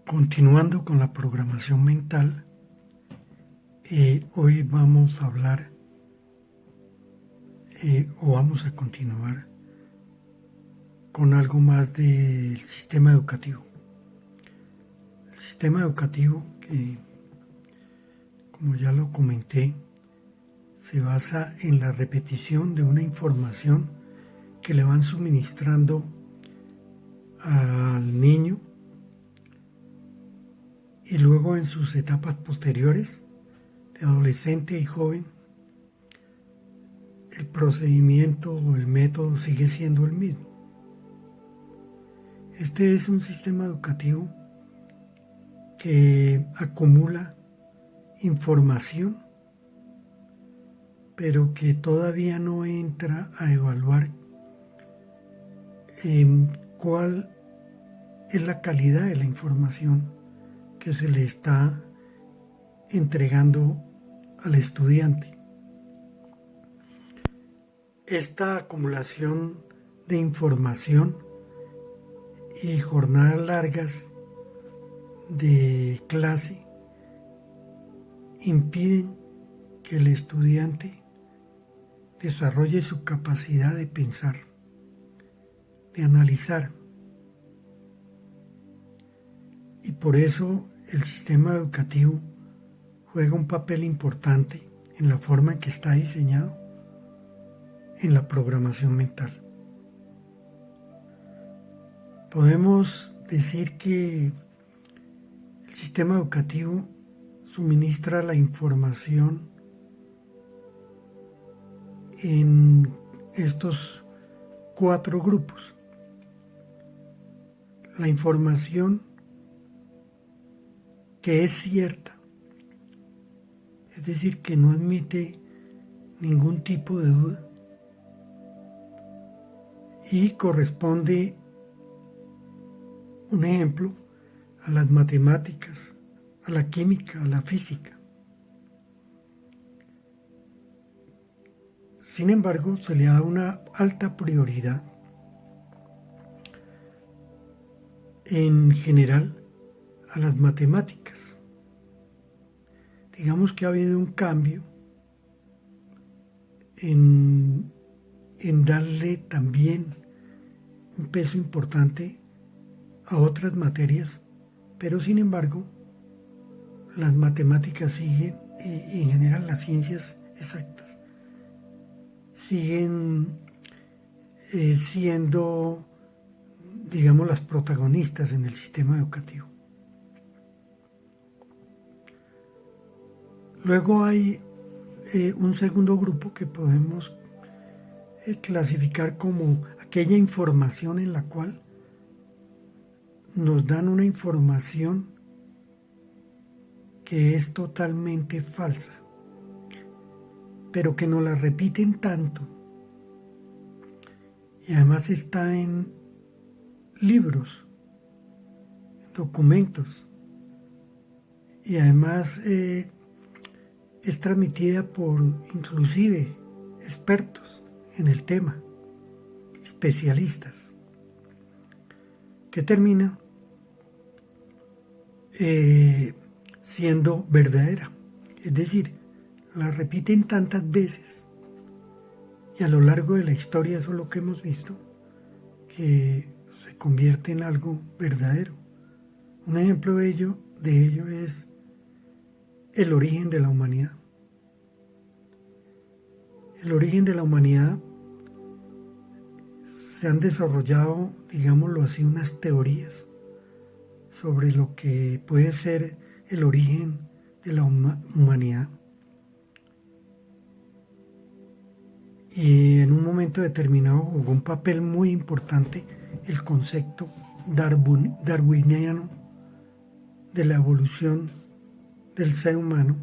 Continuando con la programación mental, hoy vamos a hablar o vamos a continuar con algo más del sistema educativo. El sistema educativo que, como ya lo comenté, se basa en la repetición de una información que le van suministrando al niño y luego en sus etapas posteriores, de adolescente y joven, el procedimiento o el método sigue siendo el mismo. Este es un sistema educativo que acumula información, pero que todavía no entra a evaluar cuál es la calidad de la información que se le está entregando al estudiante. Esta acumulación de información y jornadas largas de clase impiden que el estudiante desarrolle su capacidad de pensar, de analizar. Y por eso el sistema educativo juega un papel importante en la forma en que está diseñado en la programación mental. Podemos decir que el sistema educativo suministra la información en estos 4 grupos. La información que es cierta, es decir, que no admite ningún tipo de duda y corresponde, un ejemplo, a las matemáticas, a la química, a la física. Sin embargo, se le da una alta prioridad en general a las matemáticas. Digamos que ha habido un cambio en darle también un peso importante a otras materias, pero sin embargo las matemáticas siguen, y en general las ciencias exactas, siguen siendo, digamos, las protagonistas en el sistema educativo. Luego hay un segundo grupo que podemos clasificar como aquella información en la cual nos dan una información que es totalmente falsa, pero que nos la repiten tanto y además está en libros, documentos, y además es transmitida por inclusive expertos en el tema, especialistas, que termina siendo verdadera. Es decir, la repiten tantas veces y a lo largo de la historia eso es lo que hemos visto, que se convierte en algo verdadero. Un ejemplo de ello es el origen de la humanidad. El origen de la humanidad, se han desarrollado, digámoslo así, unas teorías sobre lo que puede ser el origen de la humanidad. Y en un momento determinado jugó un papel muy importante el concepto darwiniano de la evolución del ser humano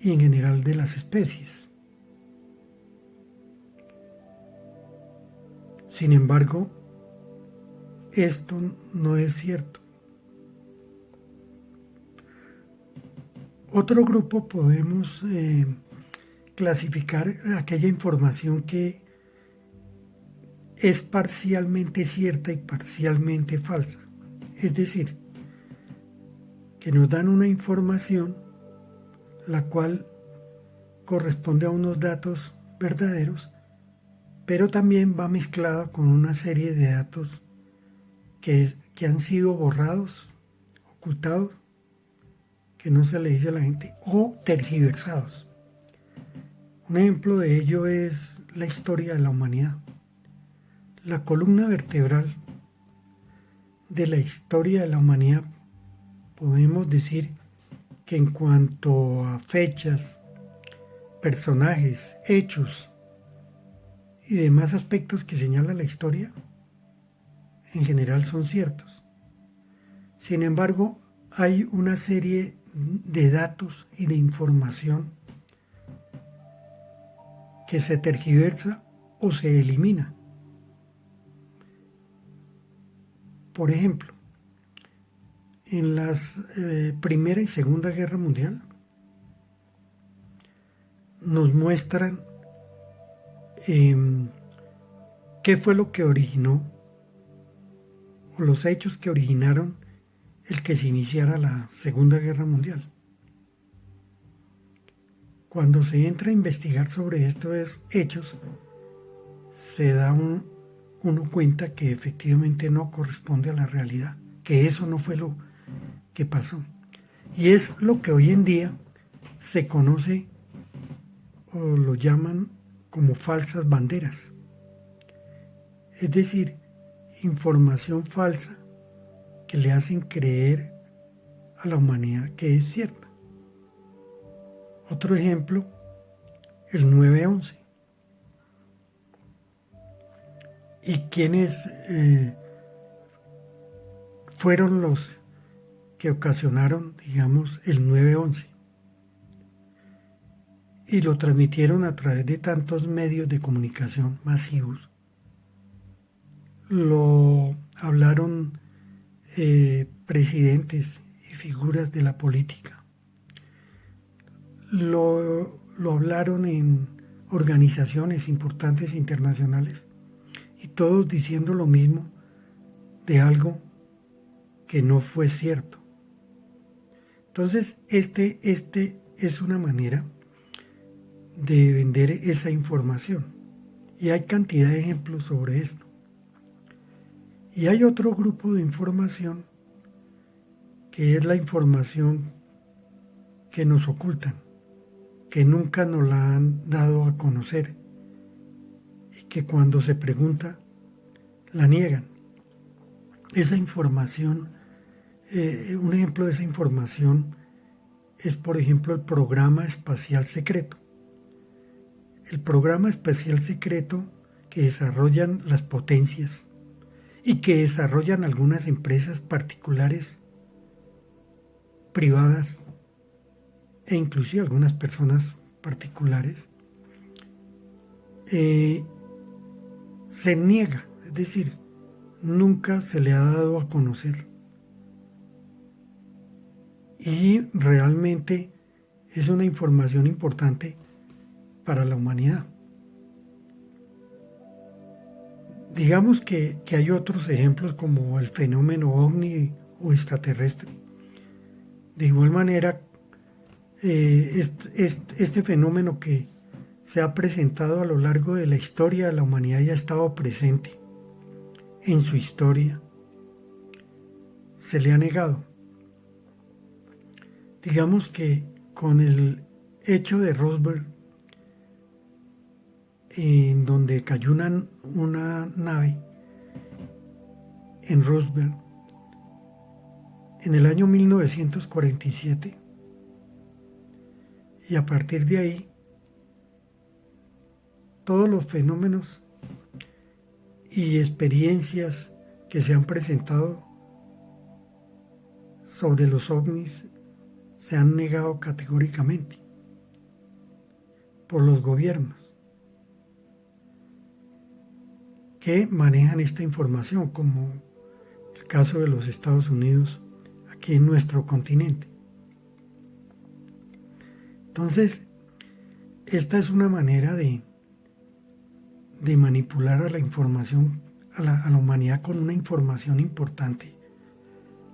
y en general de las especies. Sin embargo, esto no es cierto. Otro grupo podemos clasificar aquella información que es parcialmente cierta y parcialmente falsa. Es decir, que nos dan una información la cual corresponde a unos datos verdaderos, pero también va mezclada con una serie de datos que han sido borrados, ocultados, que no se le dice a la gente, o tergiversados. Un ejemplo de ello es la historia de la humanidad. La columna vertebral de la historia de la humanidad, podemos decir que en cuanto a fechas, personajes, hechos y demás aspectos que señala la historia, en general son ciertos. Sin embargo, hay una serie de datos y de información que se tergiversa o se elimina. Por ejemplo, en las Primera y Segunda Guerra Mundial nos muestran qué fue lo que originó o los hechos que originaron el que se iniciara la Segunda Guerra Mundial. Cuando se entra a investigar sobre estos hechos, se da uno cuenta que efectivamente no corresponde a la realidad, que eso no fue lo que pasó. Y es lo que hoy en día se conoce o lo llaman como falsas banderas. Es decir, información falsa que le hacen creer a la humanidad que es cierta. Otro ejemplo, el 9/11. ¿Y quiénes fueron los que ocasionaron, digamos, el 9/11? Y lo transmitieron a través de tantos medios de comunicación masivos. Lo hablaron presidentes y figuras de la política. Lo hablaron en organizaciones importantes internacionales y todos diciendo lo mismo de algo que no fue cierto. Entonces, este es una manera de vender esa información. Y hay cantidad de ejemplos sobre esto. Y hay otro grupo de información que es la información que nos ocultan, que nunca nos la han dado a conocer y que cuando se pregunta la niegan. Esa información, un ejemplo de esa información es, por ejemplo, el programa espacial secreto. El programa espacial secreto que desarrollan las potencias y que desarrollan algunas empresas particulares, privadas e inclusive algunas personas particulares, se niega, es decir, nunca se le ha dado a conocer. Y realmente es una información importante para la humanidad. Digamos que hay otros ejemplos como el fenómeno ovni o extraterrestre. De igual manera, este fenómeno que se ha presentado a lo largo de la historia de la humanidad y ha estado presente en su historia, se le ha negado. Digamos que con el hecho de Roswell, en donde cayó una nave en Roswell en el año 1947, y a partir de ahí todos los fenómenos y experiencias que se han presentado sobre los ovnis se han negado categóricamente por los gobiernos que manejan esta información, como el caso de los Estados Unidos aquí en nuestro continente. Entonces, esta es una manera de manipular a la información, a la humanidad con una información importante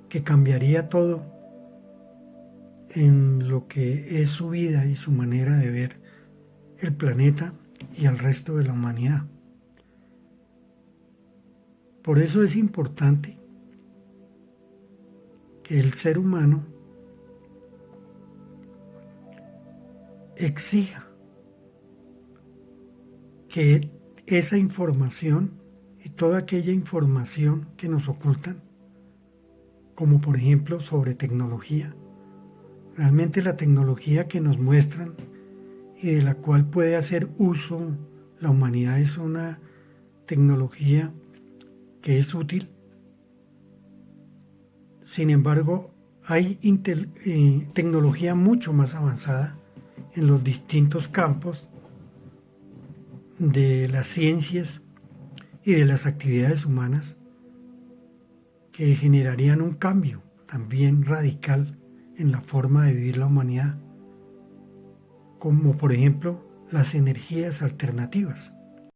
que cambiaría todo en lo que es su vida y su manera de ver el planeta y al resto de la humanidad. Por eso es importante que el ser humano exija que esa información y toda aquella información que nos ocultan, como por ejemplo sobre tecnología, realmente la tecnología que nos muestran y de la cual puede hacer uso la humanidad es una tecnología que es útil. Sin embargo, hay tecnología mucho más avanzada en los distintos campos de las ciencias y de las actividades humanas que generarían un cambio también radical en la forma de vivir la humanidad, como por ejemplo las energías alternativas.